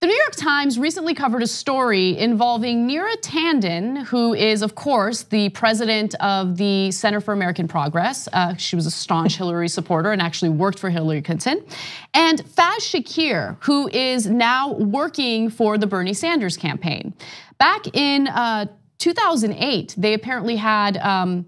The New York Times recently covered a story involving Tanden, who is, of course, the president of the Center for American Progress. She was a staunch Hillary supporter and actually worked for Hillary Clinton. And Shakir, who is now working for the Bernie Sanders campaign. Back in 2008, they apparently had a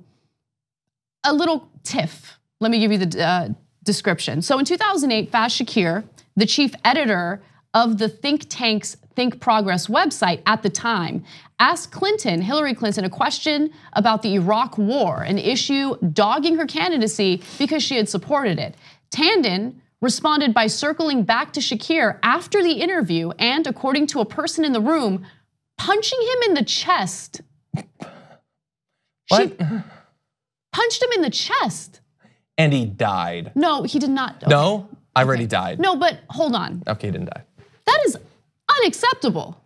little tiff. Let me give you the description. So in 2008, Shakir, the chief editor of the think tank's Think Progress website at the time, asked Hillary Clinton, a question about the Iraq War, an issue dogging her candidacy because she had supported it. Tanden responded by circling back to Shakir after the interview and, according to a person in the room, punching him in the chest. What? She punched him in the chest. And he died. No, he did not. Okay. No, I already died. No, but hold on. Okay, he didn't die. That is unacceptable.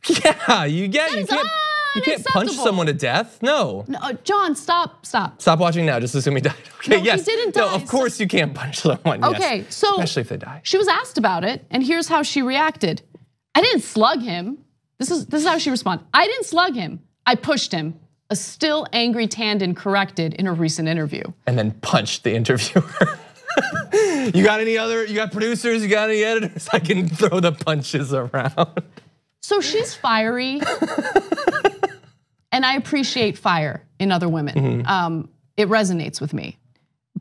Yeah, you can't punch someone to death. No. No, John, stop. Stop watching now. Just assume he died. Okay, no, yes. He didn't die. No, of course you can't punch someone. Okay, yes. so especially if they die. She was asked about it, and here's how she reacted. I didn't slug him. This is how she responded. I didn't slug him. I pushed him. A still angry Tanden corrected in a recent interview. And then punched the interviewer. You got producers, you got any editors? I can throw the punches around. So she's fiery, and I appreciate fire in other women. It resonates with me.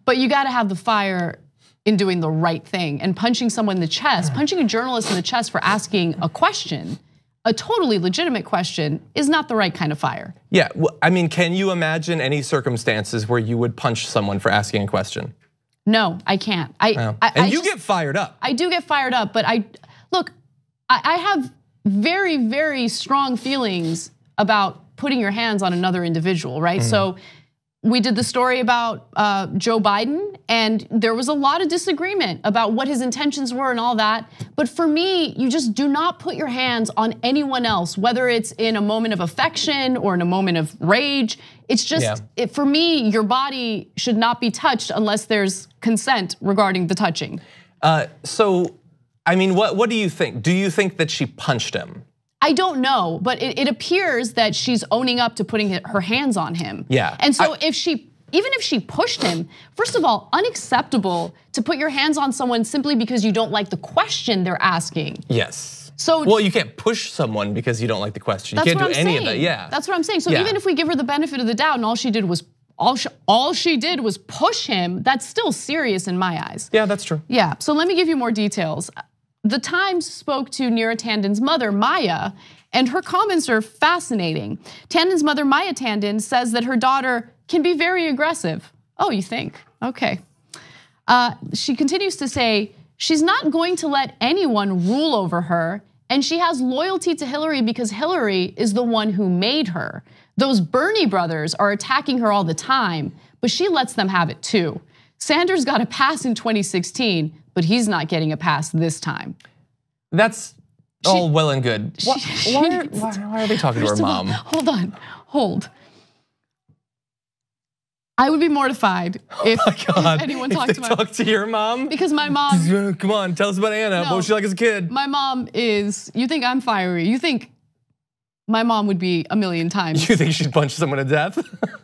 But you gotta have the fire in doing the right thing, and punching someone in the chest, punching a journalist in the chest for asking a question, a totally legitimate question, is not the right kind of fire. Yeah, well, I mean, can you imagine any circumstances where you would punch someone for asking a question? No, I can't. And you get fired up. I do get fired up, but I have very, very strong feelings about putting your hands on another individual, right? So we did the story about Joe Biden, and there was a lot of disagreement about what his intentions were and all that. But for me, you just do not put your hands on anyone else, whether it's in a moment of affection or in a moment of rage. It's just, for me, your body should not be touched unless there's consent regarding the touching. So, I mean, what do you think? Do you think that she punched him? I don't know, but it appears that she's owning up to putting her hands on him. Yeah. And so even if she pushed him, first of all, unacceptable to put your hands on someone simply because you don't like the question they're asking. Yes. So, well, you can't push someone because you don't like the question. You can't do any of that. Yeah. That's what I'm saying. So even if we give her the benefit of the doubt and all she did was push him, that's still serious in my eyes. Yeah, that's true. Yeah. So let me give you more details. The Times spoke to Tanden's mother, Maya, and her comments are fascinating. Tanden's mother, Maya Tanden, says that her daughter can be very aggressive. Oh, you think? Okay. She continues to say, she's not going to let anyone rule over her, and she has loyalty to Hillary because Hillary is the one who made her. Those Bernie brothers are attacking her all the time, but she lets them have it too. Sanders got a pass in 2016, but he's not getting a pass this time. That's all well and good. Why are they talking to her mom? Hold on, hold. I would be mortified if anyone talked to your mom. Because my mom. Come on, tell us about Anna. What was she like as a kid? My mom is. You think I'm fiery? You think my mom would be a million times? You think she'd punch someone to death?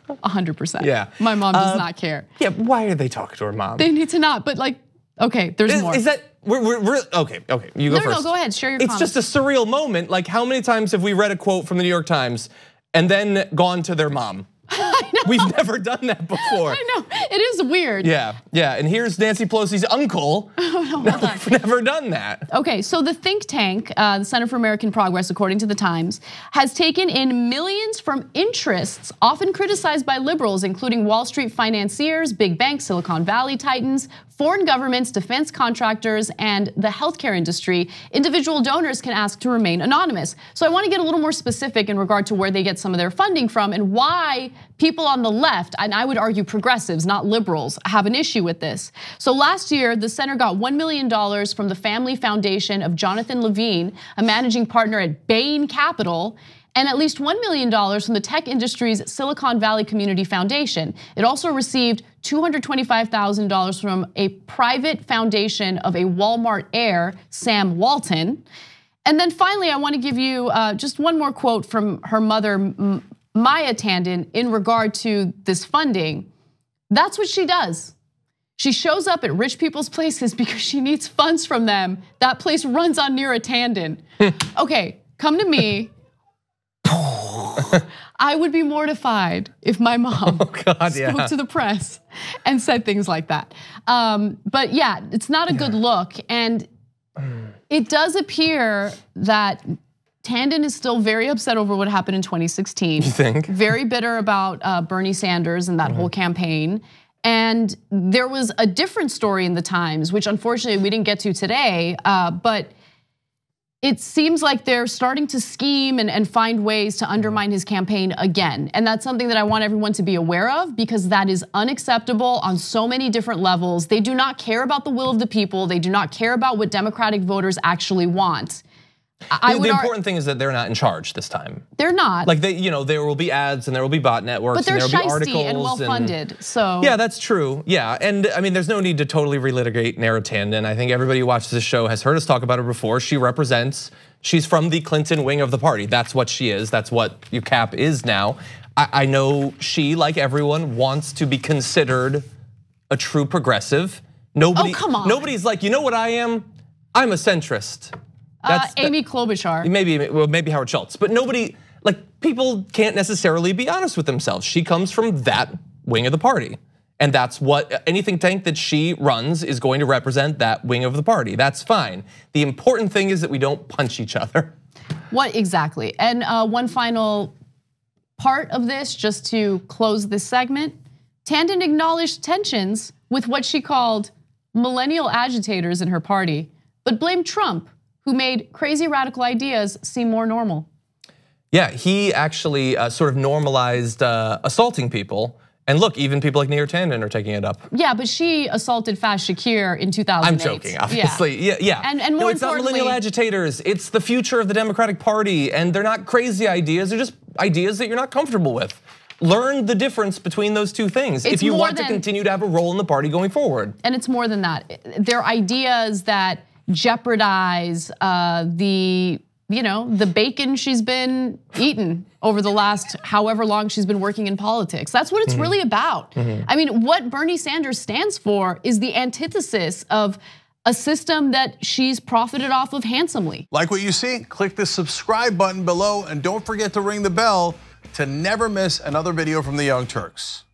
100%. Yeah. My mom does not care. Yeah. Why are they talking to her mom? They need to not. But like, okay, there's more. Is that? We're okay. You go first. No, go ahead. Share your comments. It's just a surreal moment. Like, how many times have we read a quote from the New York Times and then gone to their mom? I know. We've never done that before. I know, it is weird. Yeah, and here's Nancy Pelosi's uncle. We've never done that. Okay, so the think tank, the Center for American Progress, according to the Times, has taken in millions from interests often criticized by liberals, including Wall Street financiers, big banks, Silicon Valley titans, foreign governments, defense contractors, and the healthcare industry. Individual donors can ask to remain anonymous. So I want to get a little more specific in regard to where they get some of their funding from and why people on the left, and I would argue progressives, not liberals, have an issue with this. So last year, the center got $1 million from the family foundation of Jonathan Levine, a managing partner at Bain Capital, and at least $1 million from the tech industry's Silicon Valley Community Foundation. It also received $225,000 from a private foundation of a Walmart heir, Sam Walton. And then finally, I want to give you just one more quote from her mother, Maya Tanden, in regard to this funding. That's what she does. She shows up at rich people's places because she needs funds from them. That place runs on near a Tanden. Okay, come to me. I would be mortified if my mom spoke to the press and said things like that. But yeah, it's not a good look. And it does appear that Tanden is still very upset over what happened in 2016. You think? Very bitter about Bernie Sanders and that whole campaign. And there was a different story in the Times, which unfortunately we didn't get to today, but it seems like they're starting to scheme and find ways to undermine his campaign again. And that's something that I want everyone to be aware of, because that is unacceptable on so many different levels. They do not care about the will of the people. They do not care about what Democratic voters actually want. The important thing is that they're not in charge this time. They're not. Like there will be ads and there will be bot networks and there will be articles. But they're shiesty and well-funded, so. Yeah, that's true, yeah. And I mean, there's no need to totally relitigate Nara Tanden. I think everybody who watches this show has heard us talk about her before. She's from the Clinton wing of the party. That's what she is, that's what UCAP is now. I know she, like everyone, wants to be considered a true progressive. Oh, come on. Nobody's like, you know what I am? I'm a centrist. Amy Klobuchar. Maybe Howard Schultz, but nobody, like people can't necessarily be honest with themselves. She comes from that wing of the party. And that's what, any think tank that she runs is going to represent that wing of the party. That's fine. The important thing is that we don't punch each other. What exactly? And one final part of this, just to close this segment, Tanden acknowledged tensions with what she called millennial agitators in her party, but blamed Trump, who made crazy radical ideas seem more normal. Yeah, he actually sort of normalized assaulting people. And look, even people like Nara Tanden are taking it up. Yeah, but she assaulted Fast Shakir in 2008. I'm joking, obviously. Yeah. And more it's not millennial agitators. It's the future of the Democratic Party, and they're not crazy ideas. They're just ideas that you're not comfortable with. Learn the difference between those two things if you want to continue to have a role in the party going forward. And it's more than that. They're ideas that jeopardize the bacon she's been eating over the last however long she's been working in politics. That's what it's really about. I mean, what Bernie Sanders stands for is the antithesis of a system that she's profited off of handsomely. Like what you see? Click the subscribe button below and don't forget to ring the bell to never miss another video from the Young Turks.